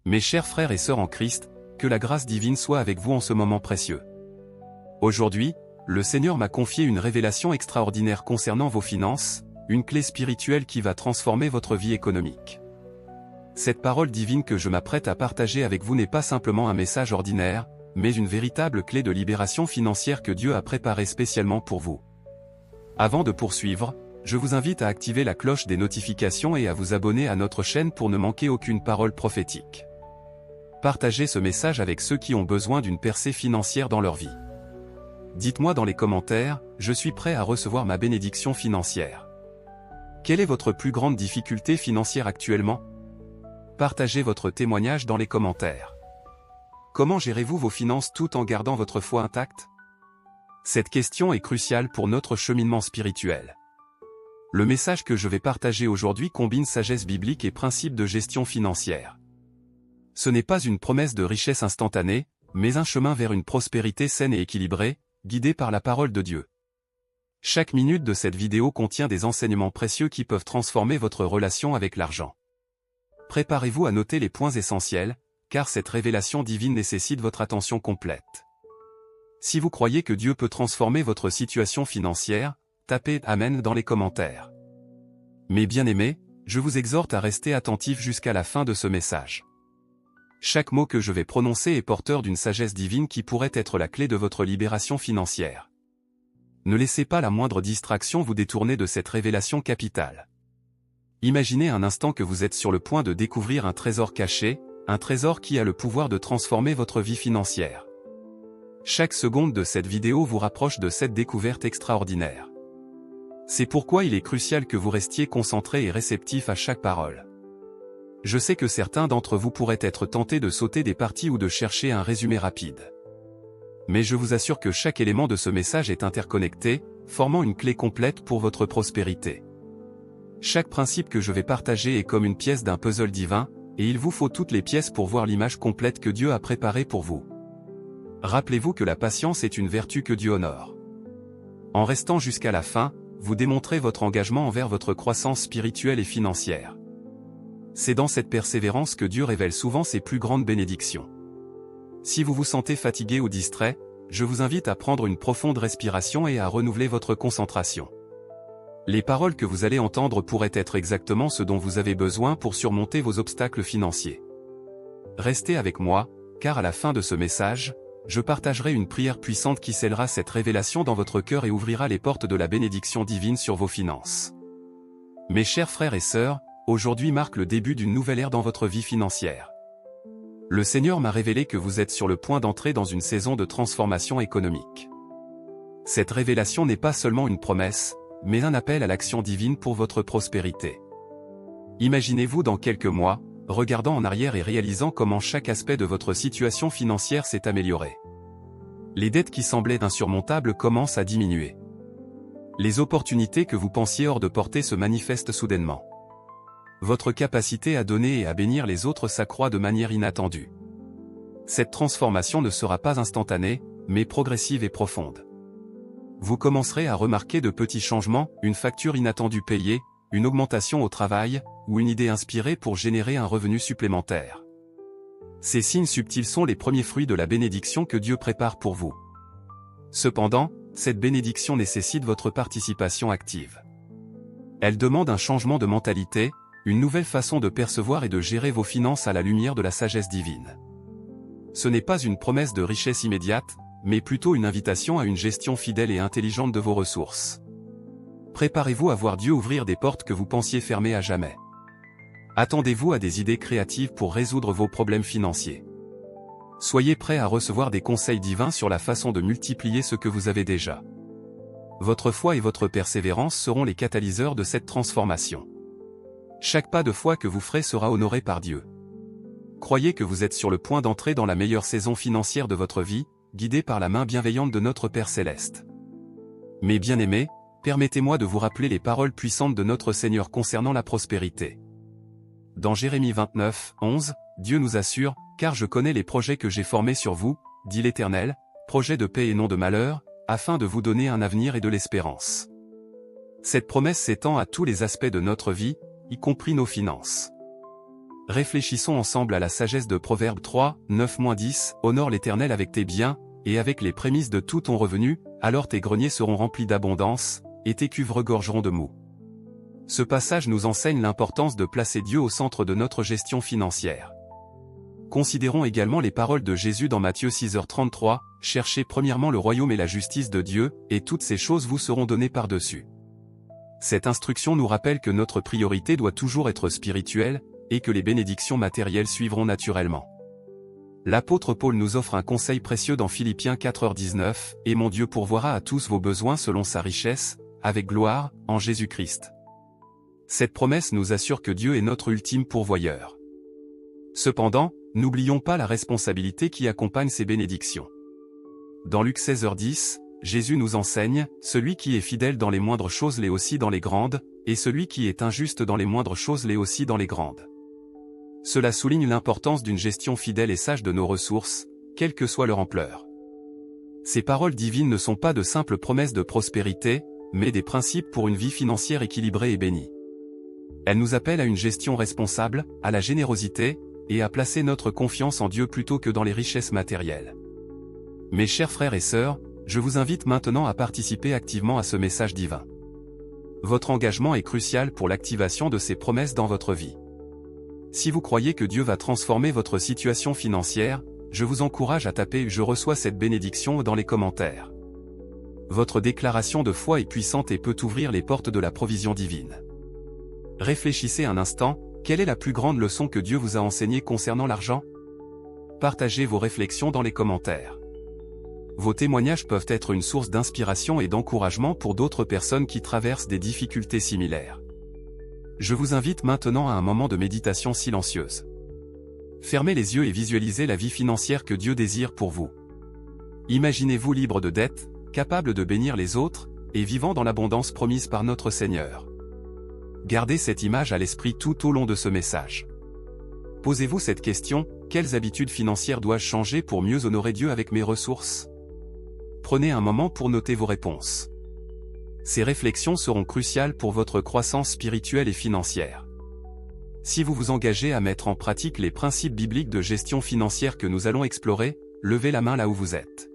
Mes chers frères et sœurs en Christ, que la grâce divine soit avec vous en ce moment précieux. Aujourd'hui, le Seigneur m'a confié une révélation extraordinaire concernant vos finances, une clé spirituelle qui va transformer votre vie économique. Cette parole divine que je m'apprête à partager avec vous n'est pas simplement un message ordinaire, mais une véritable clé de libération financière que Dieu a préparée spécialement pour vous. Avant de poursuivre, je vous invite à activer la cloche des notifications et à vous abonner à notre chaîne pour ne manquer aucune parole prophétique. Partagez ce message avec ceux qui ont besoin d'une percée financière dans leur vie. Dites-moi dans les commentaires, je suis prêt à recevoir ma bénédiction financière. Quelle est votre plus grande difficulté financière actuellement? Partagez votre témoignage dans les commentaires. Comment gérez-vous vos finances tout en gardant votre foi intacte? Cette question est cruciale pour notre cheminement spirituel. Le message que je vais partager aujourd'hui combine sagesse biblique et principes de gestion financière. Ce n'est pas une promesse de richesse instantanée, mais un chemin vers une prospérité saine et équilibrée, guidée par la parole de Dieu. Chaque minute de cette vidéo contient des enseignements précieux qui peuvent transformer votre relation avec l'argent. Préparez-vous à noter les points essentiels, car cette révélation divine nécessite votre attention complète. Si vous croyez que Dieu peut transformer votre situation financière, tapez « Amen » dans les commentaires. Mes bien-aimés, je vous exhorte à rester attentifs jusqu'à la fin de ce message. Chaque mot que je vais prononcer est porteur d'une sagesse divine qui pourrait être la clé de votre libération financière. Ne laissez pas la moindre distraction vous détourner de cette révélation capitale. Imaginez un instant que vous êtes sur le point de découvrir un trésor caché, un trésor qui a le pouvoir de transformer votre vie financière. Chaque seconde de cette vidéo vous rapproche de cette découverte extraordinaire. C'est pourquoi il est crucial que vous restiez concentrés et réceptifs à chaque parole. Je sais que certains d'entre vous pourraient être tentés de sauter des parties ou de chercher un résumé rapide. Mais je vous assure que chaque élément de ce message est interconnecté, formant une clé complète pour votre prospérité. Chaque principe que je vais partager est comme une pièce d'un puzzle divin, et il vous faut toutes les pièces pour voir l'image complète que Dieu a préparée pour vous. Rappelez-vous que la patience est une vertu que Dieu honore. En restant jusqu'à la fin, vous démontrez votre engagement envers votre croissance spirituelle et financière. C'est dans cette persévérance que Dieu révèle souvent ses plus grandes bénédictions. Si vous vous sentez fatigué ou distrait, je vous invite à prendre une profonde respiration et à renouveler votre concentration. Les paroles que vous allez entendre pourraient être exactement ce dont vous avez besoin pour surmonter vos obstacles financiers. Restez avec moi, car à la fin de ce message, je partagerai une prière puissante qui scellera cette révélation dans votre cœur et ouvrira les portes de la bénédiction divine sur vos finances. Mes chers frères et sœurs, aujourd'hui marque le début d'une nouvelle ère dans votre vie financière. Le Seigneur m'a révélé que vous êtes sur le point d'entrer dans une saison de transformation économique. Cette révélation n'est pas seulement une promesse, mais un appel à l'action divine pour votre prospérité. Imaginez-vous dans quelques mois, regardant en arrière et réalisant comment chaque aspect de votre situation financière s'est amélioré. Les dettes qui semblaient insurmontables commencent à diminuer. Les opportunités que vous pensiez hors de portée se manifestent soudainement. Votre capacité à donner et à bénir les autres s'accroît de manière inattendue. Cette transformation ne sera pas instantanée, mais progressive et profonde. Vous commencerez à remarquer de petits changements, une facture inattendue payée, une augmentation au travail, ou une idée inspirée pour générer un revenu supplémentaire. Ces signes subtils sont les premiers fruits de la bénédiction que Dieu prépare pour vous. Cependant, cette bénédiction nécessite votre participation active. Elle demande un changement de mentalité, une nouvelle façon de percevoir et de gérer vos finances à la lumière de la sagesse divine. Ce n'est pas une promesse de richesse immédiate, mais plutôt une invitation à une gestion fidèle et intelligente de vos ressources. Préparez-vous à voir Dieu ouvrir des portes que vous pensiez fermées à jamais. Attendez-vous à des idées créatives pour résoudre vos problèmes financiers. Soyez prêts à recevoir des conseils divins sur la façon de multiplier ce que vous avez déjà. Votre foi et votre persévérance seront les catalyseurs de cette transformation. Chaque pas de foi que vous ferez sera honoré par Dieu. Croyez que vous êtes sur le point d'entrer dans la meilleure saison financière de votre vie, guidé par la main bienveillante de notre Père Céleste. Mes bien-aimés, permettez-moi de vous rappeler les paroles puissantes de notre Seigneur concernant la prospérité. Dans Jérémie 29, 11, Dieu nous assure, « Car je connais les projets que j'ai formés sur vous, dit l'Éternel, projets de paix et non de malheur, afin de vous donner un avenir et de l'espérance. » Cette promesse s'étend à tous les aspects de notre vie, y compris nos finances. Réfléchissons ensemble à la sagesse de Proverbe 3, 9-10, « Honore l'Éternel avec tes biens, et avec les prémices de tout ton revenu, alors tes greniers seront remplis d'abondance, et tes cuves regorgeront de moût. » Ce passage nous enseigne l'importance de placer Dieu au centre de notre gestion financière. Considérons également les paroles de Jésus dans Matthieu 6h33, « Cherchez premièrement le royaume et la justice de Dieu, et toutes ces choses vous seront données par-dessus. » Cette instruction nous rappelle que notre priorité doit toujours être spirituelle, et que les bénédictions matérielles suivront naturellement. L'apôtre Paul nous offre un conseil précieux dans Philippiens 4h19, « Et mon Dieu pourvoira à tous vos besoins selon sa richesse, avec gloire, en Jésus-Christ. » Cette promesse nous assure que Dieu est notre ultime pourvoyeur. Cependant, n'oublions pas la responsabilité qui accompagne ces bénédictions. Dans Luc 16h10, Jésus nous enseigne, « Celui qui est fidèle dans les moindres choses l'est aussi dans les grandes, et celui qui est injuste dans les moindres choses l'est aussi dans les grandes. » Cela souligne l'importance d'une gestion fidèle et sage de nos ressources, quelle que soit leur ampleur. Ces paroles divines ne sont pas de simples promesses de prospérité, mais des principes pour une vie financière équilibrée et bénie. Elles nous appellent à une gestion responsable, à la générosité, et à placer notre confiance en Dieu plutôt que dans les richesses matérielles. Mes chers frères et sœurs, je vous invite maintenant à participer activement à ce message divin. Votre engagement est crucial pour l'activation de ces promesses dans votre vie. Si vous croyez que Dieu va transformer votre situation financière, je vous encourage à taper « Je reçois cette bénédiction » dans les commentaires. Votre déclaration de foi est puissante et peut ouvrir les portes de la provision divine. Réfléchissez un instant, quelle est la plus grande leçon que Dieu vous a enseignée concernant l'argent? Partagez vos réflexions dans les commentaires. Vos témoignages peuvent être une source d'inspiration et d'encouragement pour d'autres personnes qui traversent des difficultés similaires. Je vous invite maintenant à un moment de méditation silencieuse. Fermez les yeux et visualisez la vie financière que Dieu désire pour vous. Imaginez-vous libre de dettes, capable de bénir les autres, et vivant dans l'abondance promise par notre Seigneur. Gardez cette image à l'esprit tout au long de ce message. Posez-vous cette question, quelles habitudes financières dois-je changer pour mieux honorer Dieu avec mes ressources? Prenez un moment pour noter vos réponses. Ces réflexions seront cruciales pour votre croissance spirituelle et financière. Si vous vous engagez à mettre en pratique les principes bibliques de gestion financière que nous allons explorer, levez la main là où vous êtes.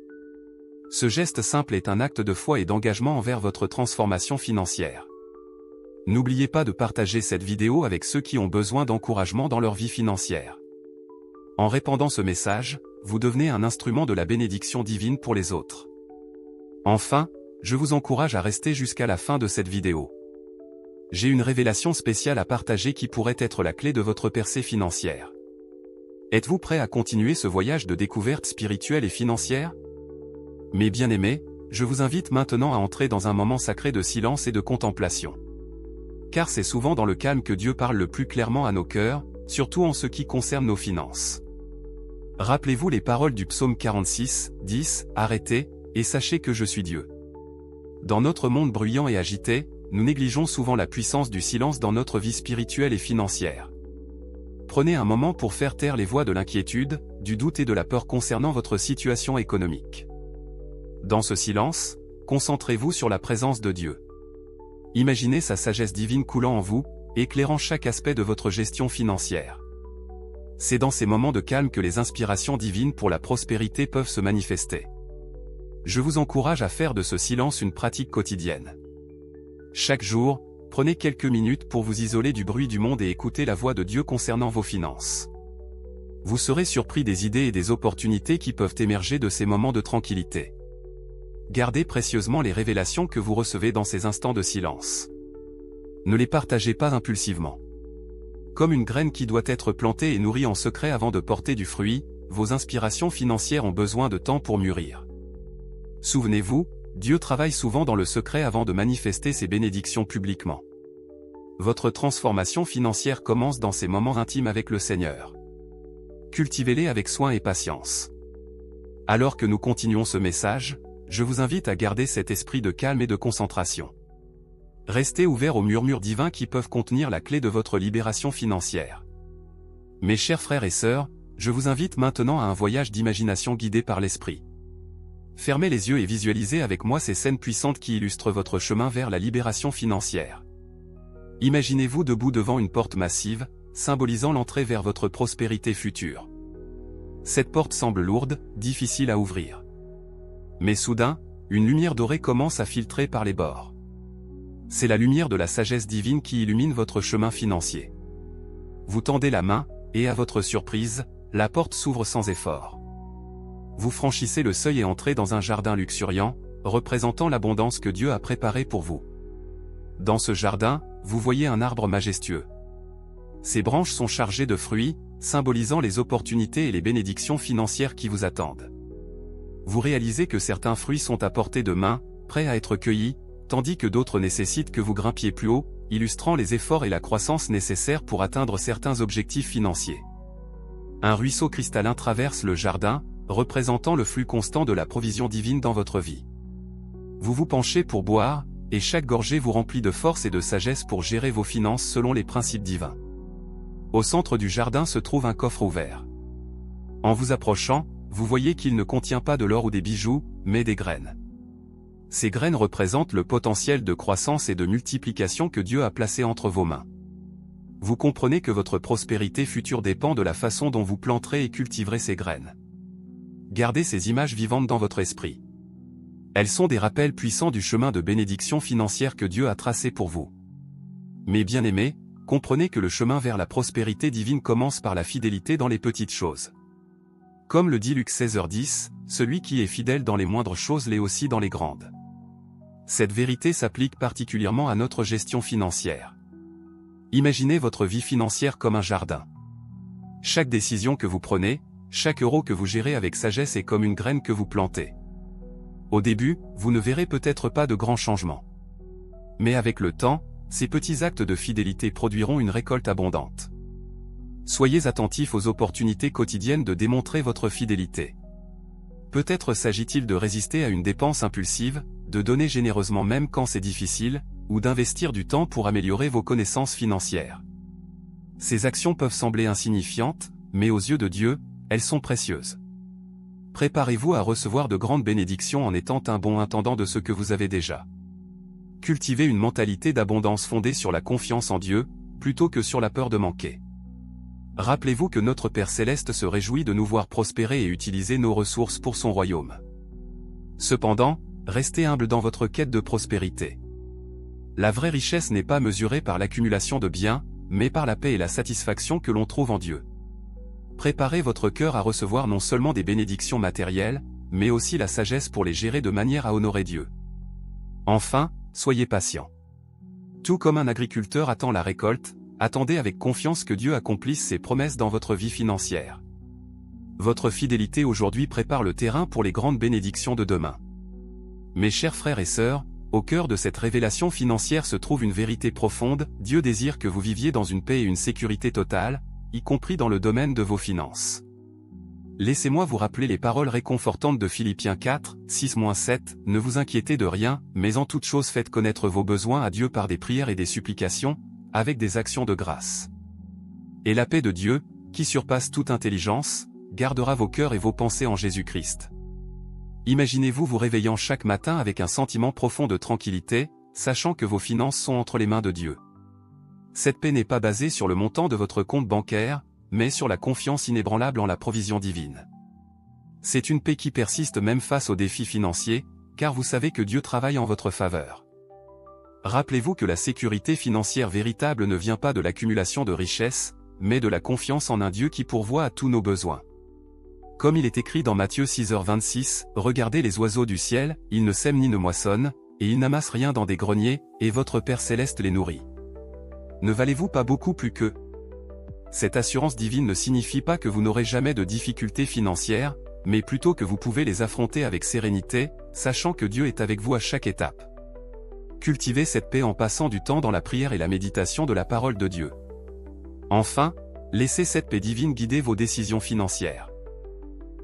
Ce geste simple est un acte de foi et d'engagement envers votre transformation financière. N'oubliez pas de partager cette vidéo avec ceux qui ont besoin d'encouragement dans leur vie financière. En répandant ce message, vous devenez un instrument de la bénédiction divine pour les autres. Enfin, je vous encourage à rester jusqu'à la fin de cette vidéo. J'ai une révélation spéciale à partager qui pourrait être la clé de votre percée financière. Êtes-vous prêt à continuer ce voyage de découverte spirituelle et financière? Mes bien-aimés, je vous invite maintenant à entrer dans un moment sacré de silence et de contemplation. Car c'est souvent dans le calme que Dieu parle le plus clairement à nos cœurs, surtout en ce qui concerne nos finances. Rappelez-vous les paroles du psaume 46, 10, « Arrêtez, et sachez que je suis Dieu. » Dans notre monde bruyant et agité, nous négligeons souvent la puissance du silence dans notre vie spirituelle et financière. Prenez un moment pour faire taire les voix de l'inquiétude, du doute et de la peur concernant votre situation économique. Dans ce silence, concentrez-vous sur la présence de Dieu. Imaginez sa sagesse divine coulant en vous, éclairant chaque aspect de votre gestion financière. C'est dans ces moments de calme que les inspirations divines pour la prospérité peuvent se manifester. Je vous encourage à faire de ce silence une pratique quotidienne. Chaque jour, prenez quelques minutes pour vous isoler du bruit du monde et écouter la voix de Dieu concernant vos finances. Vous serez surpris des idées et des opportunités qui peuvent émerger de ces moments de tranquillité. Gardez précieusement les révélations que vous recevez dans ces instants de silence. Ne les partagez pas impulsivement. Comme une graine qui doit être plantée et nourrie en secret avant de porter du fruit, vos inspirations financières ont besoin de temps pour mûrir. Souvenez-vous, Dieu travaille souvent dans le secret avant de manifester ses bénédictions publiquement. Votre transformation financière commence dans ces moments intimes avec le Seigneur. Cultivez-les avec soin et patience. Alors que nous continuons ce message, je vous invite à garder cet esprit de calme et de concentration. Restez ouverts aux murmures divins qui peuvent contenir la clé de votre libération financière. Mes chers frères et sœurs, je vous invite maintenant à un voyage d'imagination guidé par l'Esprit. Fermez les yeux et visualisez avec moi ces scènes puissantes qui illustrent votre chemin vers la libération financière. Imaginez-vous debout devant une porte massive, symbolisant l'entrée vers votre prospérité future. Cette porte semble lourde, difficile à ouvrir. Mais soudain, une lumière dorée commence à filtrer par les bords. C'est la lumière de la sagesse divine qui illumine votre chemin financier. Vous tendez la main, et à votre surprise, la porte s'ouvre sans effort. Vous franchissez le seuil et entrez dans un jardin luxuriant, représentant l'abondance que Dieu a préparée pour vous. Dans ce jardin, vous voyez un arbre majestueux. Ses branches sont chargées de fruits, symbolisant les opportunités et les bénédictions financières qui vous attendent. Vous réalisez que certains fruits sont à portée de main, prêts à être cueillis, tandis que d'autres nécessitent que vous grimpiez plus haut, illustrant les efforts et la croissance nécessaires pour atteindre certains objectifs financiers. Un ruisseau cristallin traverse le jardin, représentant le flux constant de la provision divine dans votre vie. Vous vous penchez pour boire, et chaque gorgée vous remplit de force et de sagesse pour gérer vos finances selon les principes divins. Au centre du jardin se trouve un coffre ouvert. En vous approchant, vous voyez qu'il ne contient pas de l'or ou des bijoux, mais des graines. Ces graines représentent le potentiel de croissance et de multiplication que Dieu a placé entre vos mains. Vous comprenez que votre prospérité future dépend de la façon dont vous planterez et cultiverez ces graines. Gardez ces images vivantes dans votre esprit. Elles sont des rappels puissants du chemin de bénédiction financière que Dieu a tracé pour vous. Mes bien-aimés, comprenez que le chemin vers la prospérité divine commence par la fidélité dans les petites choses. Comme le dit Luc 16h10, celui qui est fidèle dans les moindres choses l'est aussi dans les grandes. Cette vérité s'applique particulièrement à notre gestion financière. Imaginez votre vie financière comme un jardin. Chaque décision que vous prenez, chaque euro que vous gérez avec sagesse est comme une graine que vous plantez. Au début, vous ne verrez peut-être pas de grands changements. Mais avec le temps, ces petits actes de fidélité produiront une récolte abondante. Soyez attentifs aux opportunités quotidiennes de démontrer votre fidélité. Peut-être s'agit-il de résister à une dépense impulsive, de donner généreusement même quand c'est difficile, ou d'investir du temps pour améliorer vos connaissances financières. Ces actions peuvent sembler insignifiantes, mais aux yeux de Dieu, elles sont précieuses. Préparez-vous à recevoir de grandes bénédictions en étant un bon intendant de ce que vous avez déjà. Cultivez une mentalité d'abondance fondée sur la confiance en Dieu, plutôt que sur la peur de manquer. Rappelez-vous que notre Père Céleste se réjouit de nous voir prospérer et utiliser nos ressources pour son royaume. Cependant, restez humble dans votre quête de prospérité. La vraie richesse n'est pas mesurée par l'accumulation de biens, mais par la paix et la satisfaction que l'on trouve en Dieu. Préparez votre cœur à recevoir non seulement des bénédictions matérielles, mais aussi la sagesse pour les gérer de manière à honorer Dieu. Enfin, soyez patient. Tout comme un agriculteur attend la récolte, attendez avec confiance que Dieu accomplisse ses promesses dans votre vie financière. Votre fidélité aujourd'hui prépare le terrain pour les grandes bénédictions de demain. Mes chers frères et sœurs, au cœur de cette révélation financière se trouve une vérité profonde, Dieu désire que vous viviez dans une paix et une sécurité totale, y compris dans le domaine de vos finances. Laissez-moi vous rappeler les paroles réconfortantes de Philippiens 4, 6-7, ne vous inquiétez de rien, mais en toute chose faites connaître vos besoins à Dieu par des prières et des supplications, avec des actions de grâce. Et la paix de Dieu, qui surpasse toute intelligence, gardera vos cœurs et vos pensées en Jésus-Christ. Imaginez-vous vous réveillant chaque matin avec un sentiment profond de tranquillité, sachant que vos finances sont entre les mains de Dieu. Cette paix n'est pas basée sur le montant de votre compte bancaire, mais sur la confiance inébranlable en la provision divine. C'est une paix qui persiste même face aux défis financiers, car vous savez que Dieu travaille en votre faveur. Rappelez-vous que la sécurité financière véritable ne vient pas de l'accumulation de richesses, mais de la confiance en un Dieu qui pourvoit à tous nos besoins. Comme il est écrit dans Matthieu 6h26, « Regardez les oiseaux du ciel, ils ne sèment ni ne moissonnent, et ils n'amassent rien dans des greniers, et votre Père Céleste les nourrit. Ne valez-vous pas beaucoup plus qu'eux ?» Cette assurance divine ne signifie pas que vous n'aurez jamais de difficultés financières, mais plutôt que vous pouvez les affronter avec sérénité, sachant que Dieu est avec vous à chaque étape. Cultivez cette paix en passant du temps dans la prière et la méditation de la parole de Dieu. Enfin, laissez cette paix divine guider vos décisions financières.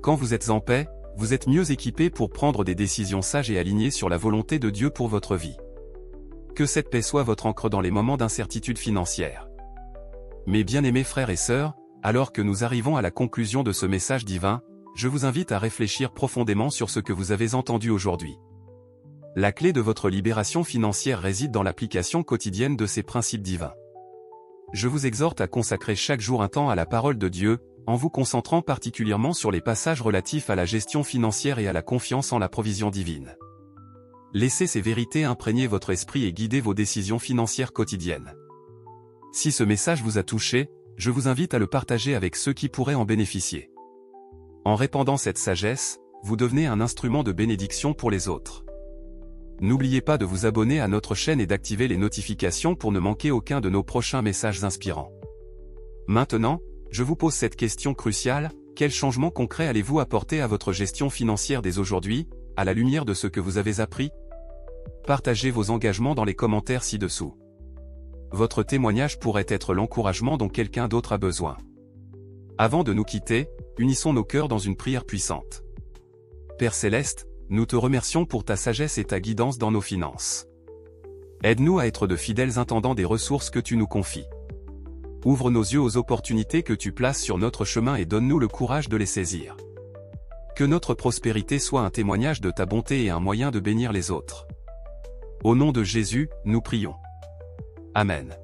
Quand vous êtes en paix, vous êtes mieux équipé pour prendre des décisions sages et alignées sur la volonté de Dieu pour votre vie. Que cette paix soit votre ancre dans les moments d'incertitude financière. Mes bien-aimés frères et sœurs, alors que nous arrivons à la conclusion de ce message divin, je vous invite à réfléchir profondément sur ce que vous avez entendu aujourd'hui. La clé de votre libération financière réside dans l'application quotidienne de ces principes divins. Je vous exhorte à consacrer chaque jour un temps à la parole de Dieu, en vous concentrant particulièrement sur les passages relatifs à la gestion financière et à la confiance en la provision divine. Laissez ces vérités imprégner votre esprit et guider vos décisions financières quotidiennes. Si ce message vous a touché, je vous invite à le partager avec ceux qui pourraient en bénéficier. En répandant cette sagesse, vous devenez un instrument de bénédiction pour les autres. N'oubliez pas de vous abonner à notre chaîne et d'activer les notifications pour ne manquer aucun de nos prochains messages inspirants. Maintenant, je vous pose cette question cruciale: quel changement concret allez-vous apporter à votre gestion financière dès aujourd'hui, à la lumière de ce que vous avez appris? Partagez vos engagements dans les commentaires ci-dessous. Votre témoignage pourrait être l'encouragement dont quelqu'un d'autre a besoin. Avant de nous quitter, unissons nos cœurs dans une prière puissante. Père Céleste, nous te remercions pour ta sagesse et ta guidance dans nos finances. Aide-nous à être de fidèles intendants des ressources que tu nous confies. Ouvre nos yeux aux opportunités que tu places sur notre chemin et donne-nous le courage de les saisir. Que notre prospérité soit un témoignage de ta bonté et un moyen de bénir les autres. Au nom de Jésus, nous prions. Amen.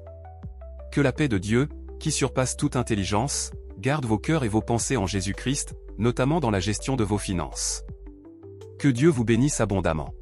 Que la paix de Dieu, qui surpasse toute intelligence, garde vos cœurs et vos pensées en Jésus-Christ, notamment dans la gestion de vos finances. Que Dieu vous bénisse abondamment.